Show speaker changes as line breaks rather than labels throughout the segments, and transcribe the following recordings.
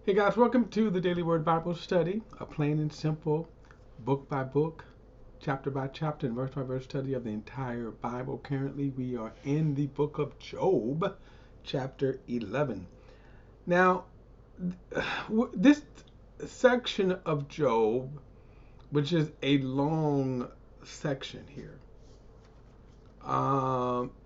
Hey guys, welcome to the Daily Word Bible Study, a plain and simple, book by book, chapter by chapter, and verse by verse study of the entire Bible. Currently, we are in the book of Job, chapter 11. Now, this section of Job, which is a long section here,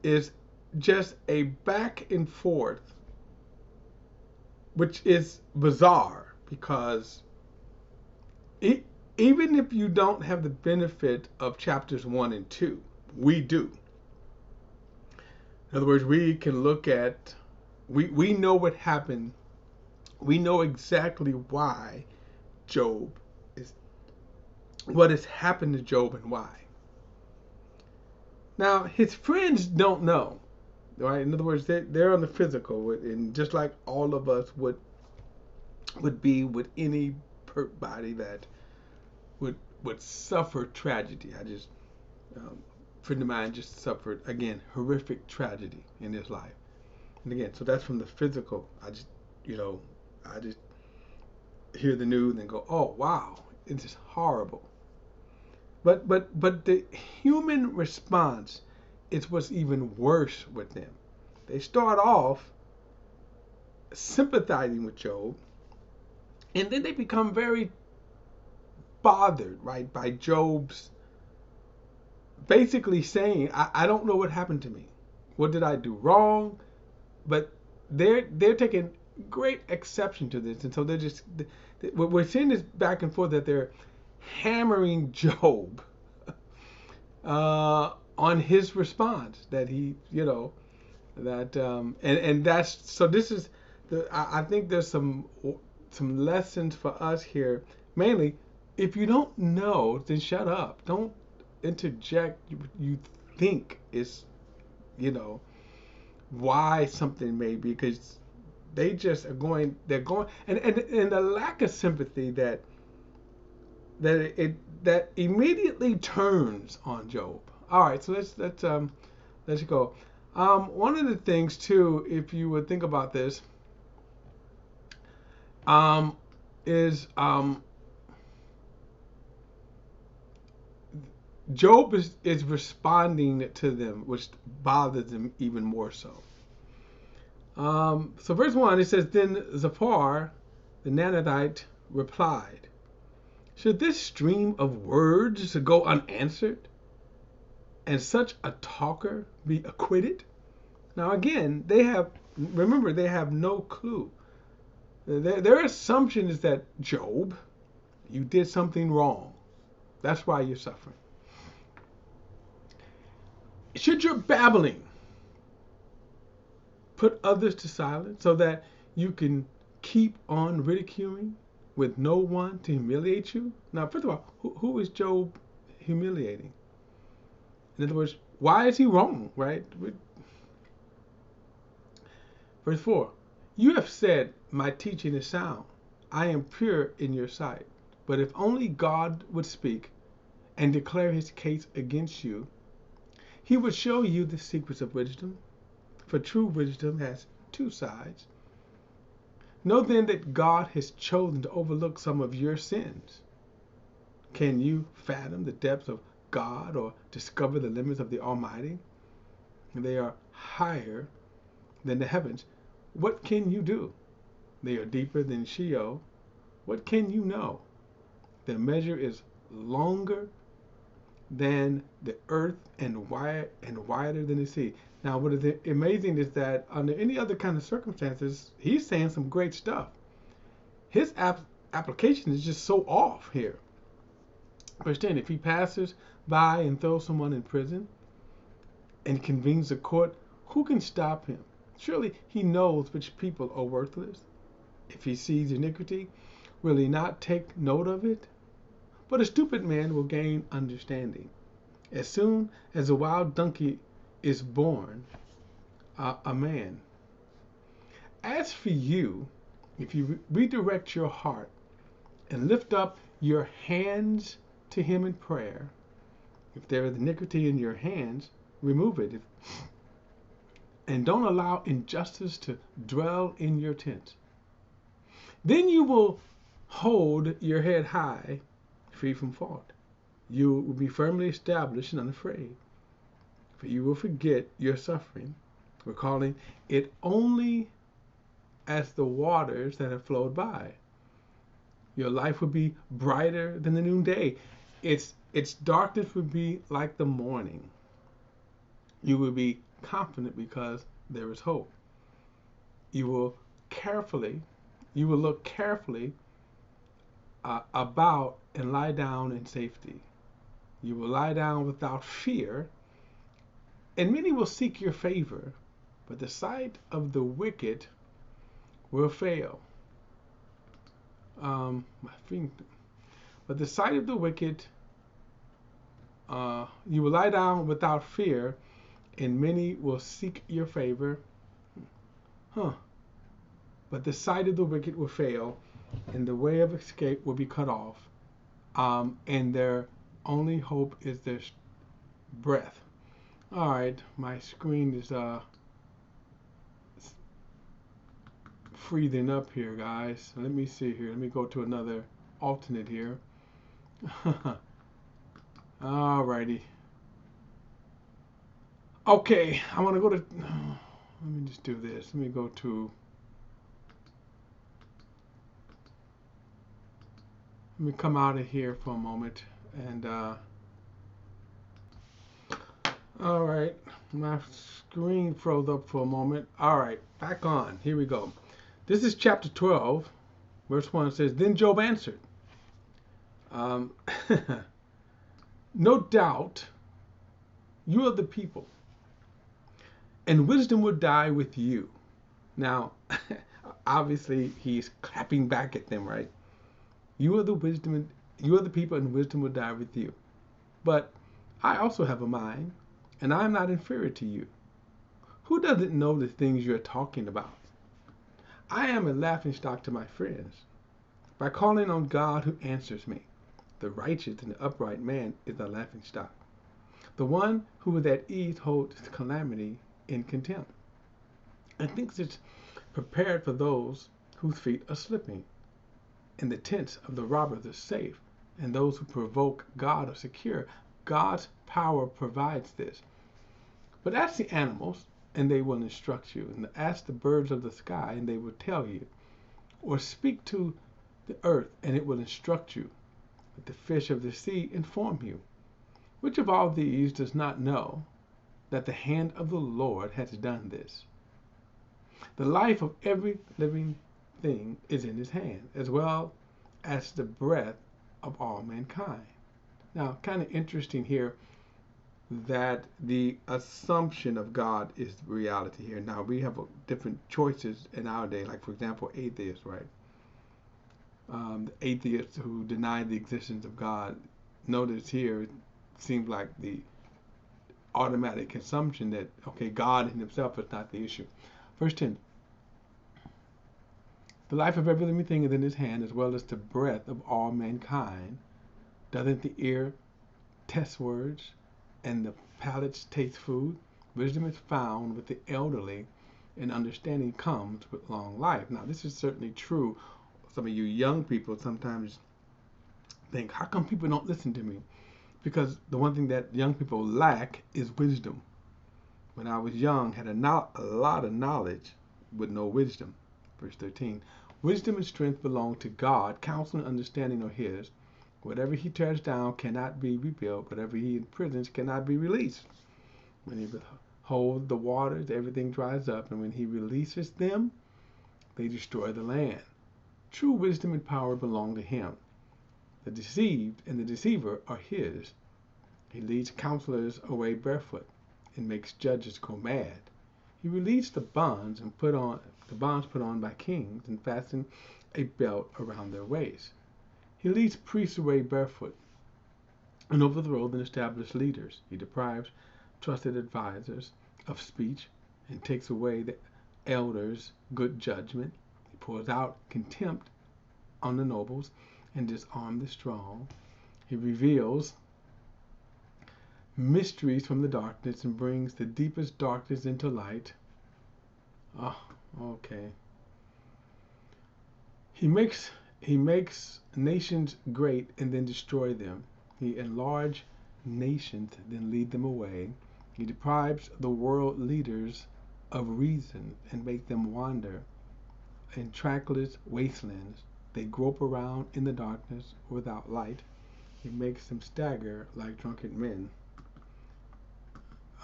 is just a back and forth, which is bizarre because it, even if you don't have the benefit of chapters 1 and 2, we do. In other words, we can look at, we know what happened. We know exactly why Job is, what has happened to Job and why. Now, his friends don't know, right? In other words, they're on the physical, and just like all of us would be with any body that would suffer tragedy. A friend of mine just suffered again horrific tragedy in his life, and again, so that's from the physical. I just hear the news and go, oh wow, it's just horrible. But the human response is what's even worse with them. They start off sympathizing with Job, and then they become very bothered, right, by Job's basically saying, I don't know what happened to me. What did I do wrong? But they're taking great exception to this, and so they're just we're seeing this back and forth that they're hammering Job on his response that he, that and that's so. This is I think there's some lessons for us here. Mainly, if you don't know, then shut up. Don't interject. You think is, you know, why something may be, because they just are going. They're going, and the lack of sympathy that immediately turns on Job. All right, so let's go. One of the things too, if you would think about this, is Job is responding to them, which bothers him even more so. So verse 1, it says, Then Zophar, the Naamathite, replied, Should this stream of words go unanswered, and such a talker be acquitted? Now again, remember, they have no clue. Their assumption is that, Job, you did something wrong. That's why you're suffering. Should your babbling put others to silence so that you can keep on ridiculing with no one to humiliate you? Now, first of all, who is Job humiliating? In other words, why is he wrong, right? Verse 4, You have said, my teaching is sound. I am pure in your sight. But if only God would speak and declare his case against you, he would show you the secrets of wisdom. For true wisdom has two sides. Know then that God has chosen to overlook some of your sins. Can you fathom the depths of God or discover the limits of the Almighty? They are higher than the heavens. What can you do? They are deeper than Sheol. What can you know? Their measure is longer than the earth and wider than the sea. Now, what is amazing is that under any other kind of circumstances, he's saying some great stuff. His application is just so off here. Verse 10, if he passes by and throws someone in prison and convenes a court, who can stop him? Surely he knows which people are worthless. If he sees iniquity, will he not take note of it? But a stupid man will gain understanding. As soon as a wild donkey is born, a man. As for you, if you redirect your heart and lift up your hands to him in prayer, if there is iniquity in your hands, remove it. And don't allow injustice to dwell in your tent. Then you will hold your head high, free from fault. You will be firmly established and unafraid. For you will forget your suffering, recalling it only as the waters that have flowed by. Your life would be brighter than the noonday. Its darkness would be like the morning. You will be confident because there is hope. You will look carefully about and lie down in safety. You will lie down without fear, and many will seek your favor, but the sight of the wicked will fail. But the sight of the wicked, you will lie down without fear, and many will seek your favor. But the sight of the wicked will fail, and the way of escape will be cut off, and their only hope is their breath. All right, my screen is freezing up here, guys. Let me see here. Let me go to another alternate here. Alrighty. Okay, I want to go to. Let me just do this. Let me go to. Let me come out of here for a moment and. All right, my screen froze up for a moment. All right, back on. Here we go. This is chapter 12, verse 1. It says, Then Job answered. No doubt you are the people, and wisdom will die with you. Now, obviously, he's clapping back at them, right? You are the people, and wisdom will die with you. But I also have a mind, and I am not inferior to you. Who doesn't know the things you're talking about? I am a laughingstock to my friends. By calling on God who answers me, the righteous and the upright man is a laughingstock. The one who is at ease holds calamity in contempt, and thinks it's prepared for those whose feet are slipping. And the tents of the robbers are safe, and those who provoke God are secure. God's power provides this. But ask the animals, and they will instruct you. And ask the birds of the sky, and they will tell you. Or speak to the earth, and it will instruct you. Let the fish of the sea inform you. Which of all these does not know that the hand of the Lord has done this? The life of every living thing is in his hand, as well as the breath of all mankind. Now, kind of interesting here that the assumption of God is reality here. Now, we have different choices in our day, like, for example, atheists, right? The atheists who deny the existence of God. Notice here, it seems like the automatic assumption that, okay, God in himself is not the issue. Verse 10. The life of every living thing is in his hand, as well as the breath of all mankind. Doesn't the ear test words, and the palate taste food? Wisdom is found with the elderly, and understanding comes with long life. Now, this is certainly true. Some of you young people sometimes think, how come people don't listen to me? Because the one thing that young people lack is wisdom. When I was young, had a lot of knowledge with no wisdom. Verse 13. Wisdom and strength belong to God. Counsel and understanding are his. Whatever he tears down cannot be rebuilt. Whatever he imprisons cannot be released. When he holds the waters, everything dries up. And when he releases them, they destroy the land. True wisdom and power belong to him. The deceived and the deceiver are his. He leads counselors away barefoot and makes judges go mad. He released the bonds put on by kings, and fastened a belt around their waist. He leads priests away barefoot and overthrows and establishes leaders. He deprives trusted advisors of speech and takes away the elders' good judgment. He pours out contempt on the nobles and disarms the strong. He reveals mysteries from the darkness and brings the deepest darkness into light. Oh, okay. He makes nations great and then destroy them. He enlarge nations, then lead them away. He deprives the world leaders of reason and make them wander in trackless wastelands. They grope around in the darkness without light. He makes them stagger like drunken men.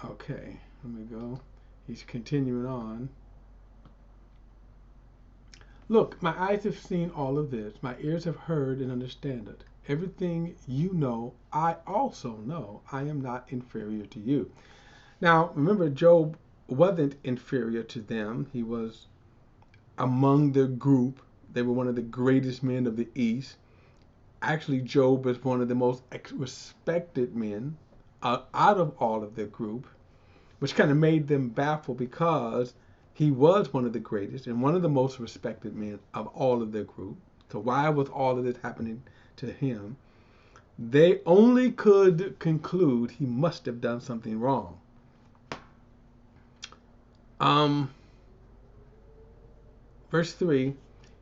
Okay, let me go. He's continuing on. Look, my eyes have seen all of this. My ears have heard and understand it. Everything you know, I also know. I am not inferior to you. Now, remember, Job wasn't inferior to them. He was among their group. They were one of the greatest men of the East. Actually, Job was one of the most respected men out of all of their group, which kind of made them baffle because he was one of the greatest and one of the most respected men of all of their group. So why was all of this happening to him? They only could conclude he must have done something wrong. Verse 3,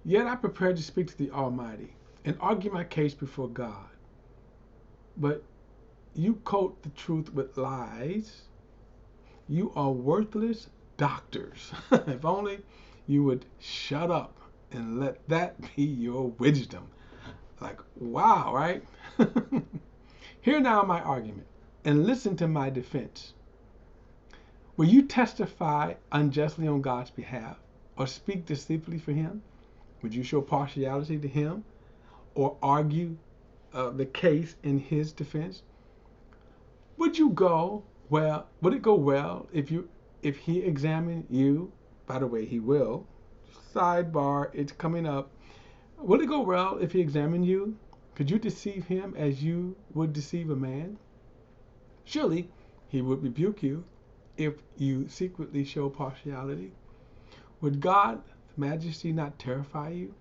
yet I prepared to speak to the Almighty and argue my case before God. But you coat the truth with lies. You are worthless doctors. If only you would shut up and let that be your wisdom. Like, wow, right? Hear now my argument and listen to my defense. Will you testify unjustly on God's behalf or speak deceitfully for him? Would you show partiality to him or argue the case in his defense? Would it go well if he examined you? By the way, he will. Sidebar, it's coming up. Would it go well if he examined you? Could you deceive him as you would deceive a man? Surely he would rebuke you if you secretly show partiality. Would God's majesty not terrify you?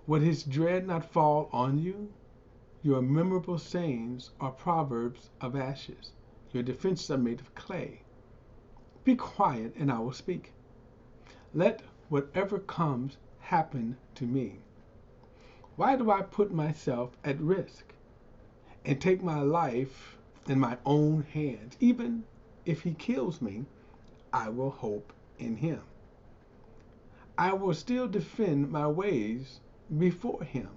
Would his dread not fall on you? Your memorable sayings are proverbs of ashes. Your defenses are made of clay. Be quiet and I will speak. Let whatever comes happen to me. Why do I put myself at risk and take my life in my own hands? Even if he kills me, I will hope in him. I will still defend my ways before him.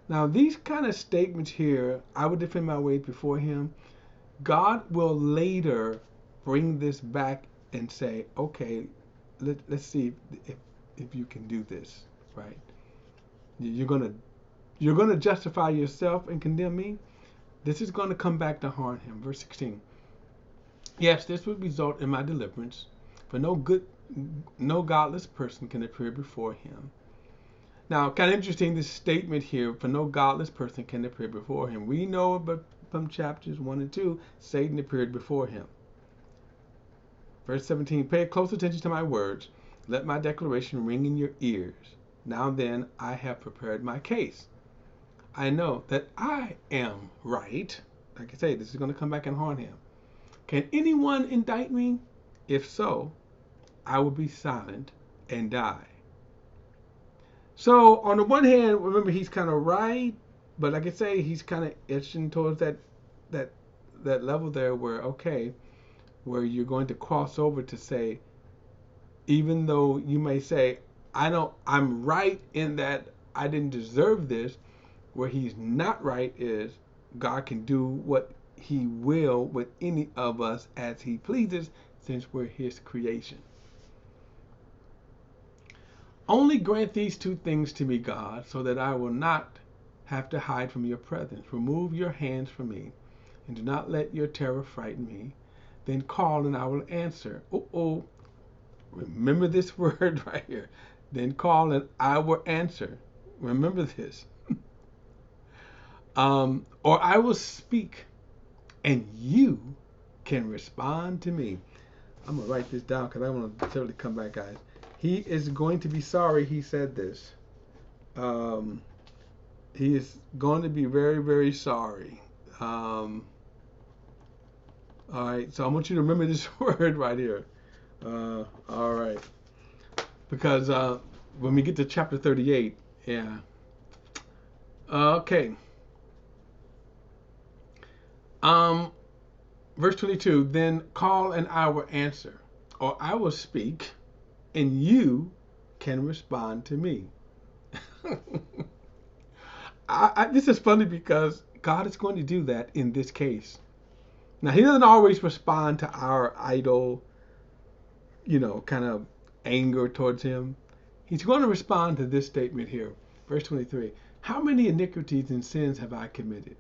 Now, these kind of statements here, I will defend my ways before him. God will later bring this back and say, okay, let's see if you can do this, right? You're gonna justify yourself and condemn me. This is going to come back to harm him. Verse 16. Yes, this would result in my deliverance, for no godless person can appear before him. Now, kind of interesting, this statement here, for no godless person can appear before him. We know but from chapters 1 and 2, Satan appeared before him. Verse 17, pay close attention to my words. Let my declaration ring in your ears. Now then, I have prepared my case. I know that I am right. Like I say, this is going to come back and haunt him. Can anyone indict me? If so, I will be silent and die. So on the one hand, remember he's kind of right, but like I say, he's kind of itching towards that level there where, okay, where you're going to cross over to say, even though you may say, I'm right in that I didn't deserve this, where he's not right is God can do what he will with any of us as he pleases, since we're his creation. Only grant these two things to me, God, so that I will not have to hide from your presence. Remove your hands from me, and do not let your terror frighten me. Then call, and I will answer. Remember this word right here. Then call, and I will answer. Remember this. Or I will speak, and you can respond to me. I'm going to write this down because I want to totally come back, guys. He is going to be sorry he said this. He is going to be very, very sorry. All right, so I want you to remember this word right here. All right. Because when we get to chapter 38, Yeah. Okay. Um, Verse 22. Then call and I will answer, or I will speak, and you can respond to me. This is funny because God is going to do that in this case. Now, He doesn't always respond to our idle, kind of anger towards Him. He's going to respond to this statement here. Verse 23. How many iniquities and sins have I committed?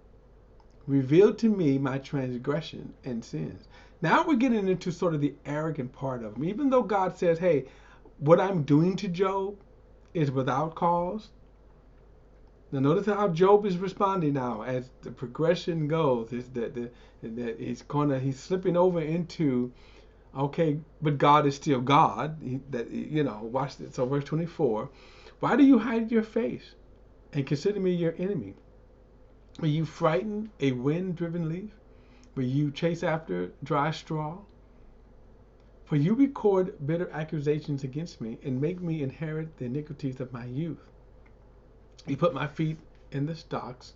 Reveal to me my transgression and sins. Now we're getting into sort of the arrogant part of him. Even though God says, hey, what I'm doing to Job is without cause. Now notice how Job is responding now as the progression goes. Is that he's slipping over into, okay, but God is still God. Watch this. So verse 24. Why do you hide your face and consider me your enemy? Will you frighten a wind-driven leaf? Will you chase after dry straw? For you record bitter accusations against me and make me inherit the iniquities of my youth. You put my feet in the stocks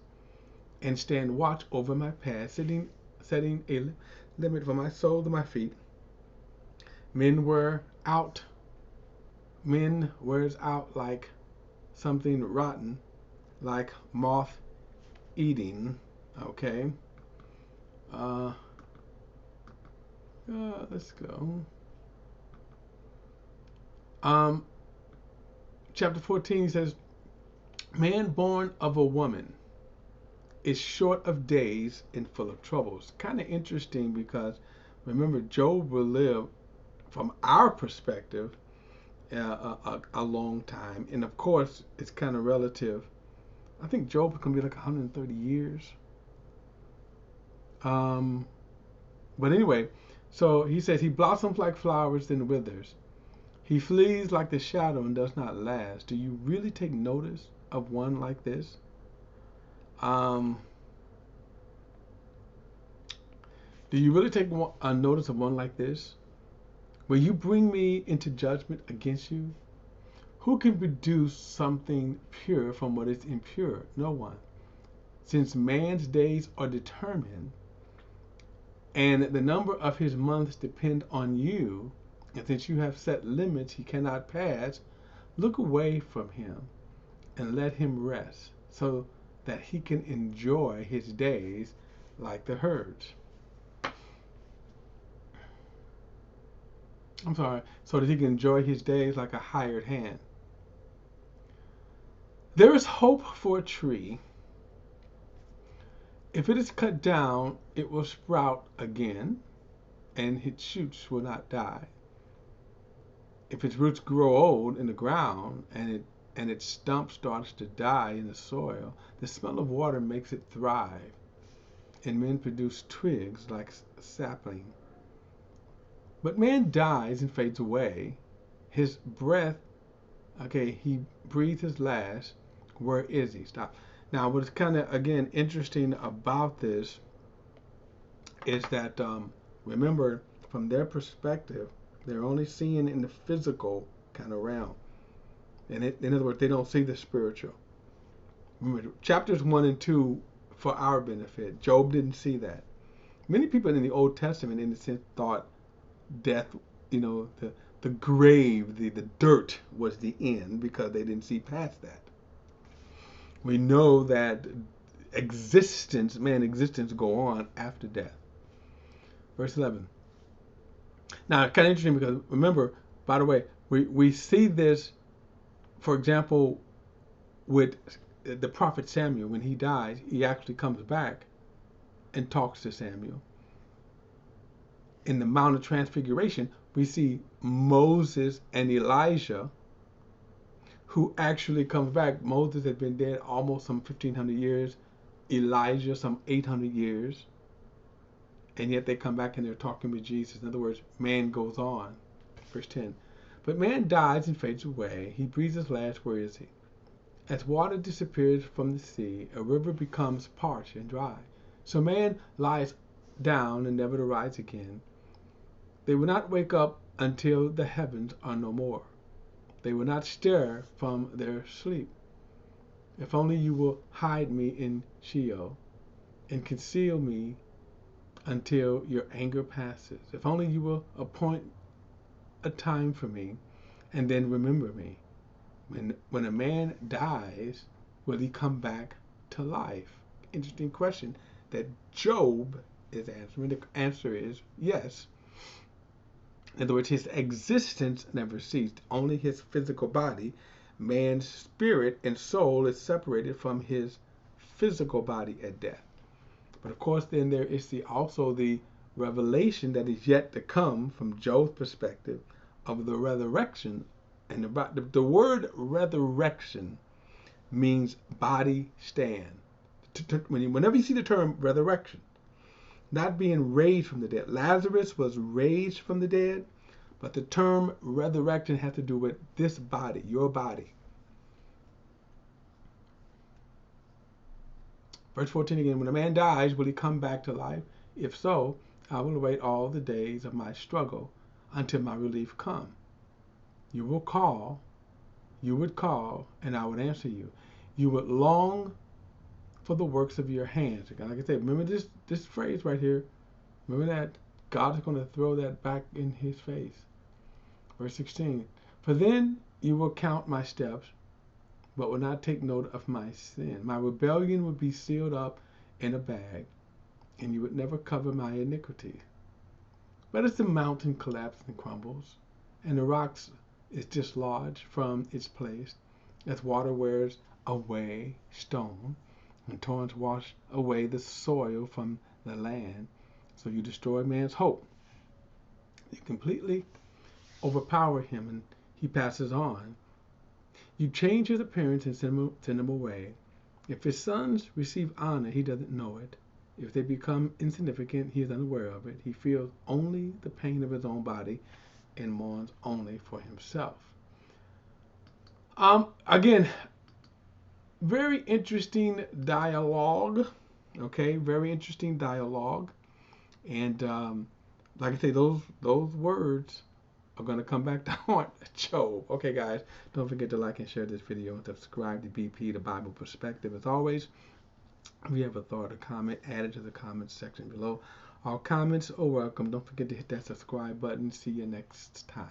and stand watch over my path, setting a limit for my soul to my feet. Men wears out like something rotten, like moth eating. Okay. Let's go. Chapter 14 says, man born of a woman is short of days and full of troubles. Kind of interesting because remember, Job will live, from our perspective, a long time. And of course, it's kind of relative. I think Job can be like 130 years. But anyway, so he says he blossoms like flowers then withers. He flees like the shadow and does not last. Do you really take notice of one like this? Do you really take a notice of one like this? Will you bring me into judgment against you? Who can produce something pure from what is impure? No one. Since man's days are determined, and the number of his months depend on you, and since you have set limits he cannot pass, look away from him and let him rest, so that he can enjoy his days like the herds. So that he can enjoy his days like a hired hand. There is hope for a tree. If it is cut down, it will sprout again, and its shoots will not die. If its roots grow old in the ground, and its stump starts to die in the soil, the smell of water makes it thrive, and men produce twigs like sapling. But man dies and fades away. His breath, he breathes his last. Where is he? Stop. Now, what's kind of, again, interesting about this is that, remember, from their perspective, they're only seeing in the physical kind of realm. And in other words, they don't see the spiritual. Remember, chapters 1 and 2, for our benefit, Job didn't see that. Many people in the Old Testament, in a sense, thought death, the grave, the dirt was the end because they didn't see past that. We know that existence go on after death. Verse 11. Now, kind of interesting because remember, by the way, we see this, for example, with the prophet Samuel. When he dies, he actually comes back and talks to Samuel. In the Mount of Transfiguration, we see Moses and Elijah, who actually comes back. Moses had been dead almost some 1,500 years, Elijah some 800 years, and yet they come back and they're talking with Jesus. In other words, man goes on. Verse 10. But man dies and fades away. He breathes his last. Where is he? As water disappears from the sea, a river becomes parched and dry. So man lies down and never to rise again. They will not wake up until the heavens are no more. They will not stir from their sleep. If only you will hide me in Sheol and conceal me until your anger passes. If only you will appoint a time for me and then remember me. When a man dies, will he come back to life? Interesting question that Job is answering. The answer is yes. In other words, his existence never ceased. Only his physical body, man's spirit and soul, is separated from his physical body at death. But of course, then there is also the revelation that is yet to come from Job's perspective of the resurrection. And the word resurrection means body stand. Whenever you see the term resurrection, not being raised from the dead. Lazarus was raised from the dead, but the term resurrection has to do with this body, your body. Verse 14 again, when a man dies, will he come back to life? If so, I will wait all the days of my struggle until my relief come. You would call, and I would answer you. You would long for the works of your hands. Like I said, remember this phrase right here. Remember that God is going to throw that back in his face. Verse 16, for then you will count my steps, but will not take note of my sin. My rebellion would be sealed up in a bag, and you would never cover my iniquity. But as the mountain collapses and crumbles, and the rocks is dislodged from its place, as water wears away stone, and torrents wash away the soil from the land, so you destroy man's hope. You completely overpower him, and he passes on. You change his appearance and send him away. If his sons receive honor, he doesn't know it. If they become insignificant, he is unaware of it. He feels only the pain of his own body and mourns only for himself. Again, very interesting dialogue. Okay, very interesting dialogue. And like I say, those words are going to come back to haunt Job. Okay, guys, don't forget to like and share this video and subscribe to BP, the Bible Perspective. As always, if you have a thought or comment, add it to the comments section below. All comments are welcome. Don't forget to hit that subscribe button. See you next time.